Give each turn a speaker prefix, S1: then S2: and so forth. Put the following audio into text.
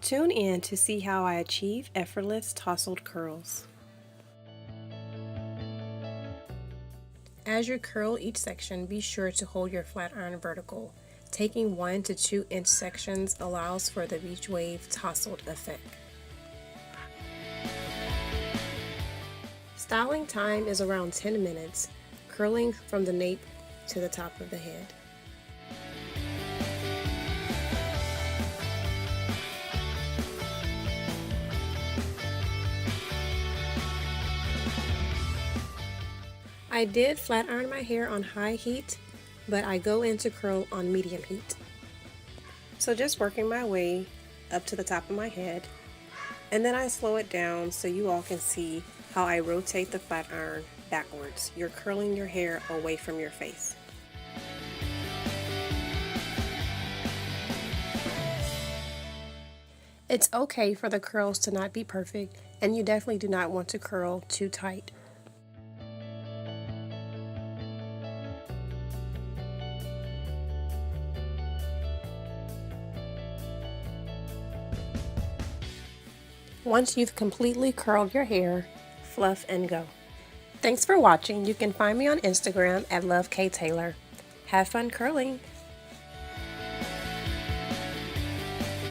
S1: Tune in to see how I achieve effortless tousled curls. As you curl each section, be sure to hold your flat iron vertical. Taking 1 to 2 inch sections allows for the beach wave tousled effect. Styling time is around 10 minutes, curling from the nape to the top of the head. I did flat iron my hair on high heat, but I go into curl on medium heat. So just working my way up to the top of my head, and then I slow it down so you all can see how I rotate the flat iron backwards. You're curling your hair away from your face. It's okay for the curls to not be perfect, and you definitely do not want to curl too tight. Once you've completely curled your hair, fluff and go. Thanks for watching. You can find me on Instagram at LoveKTaylor. Have fun curling!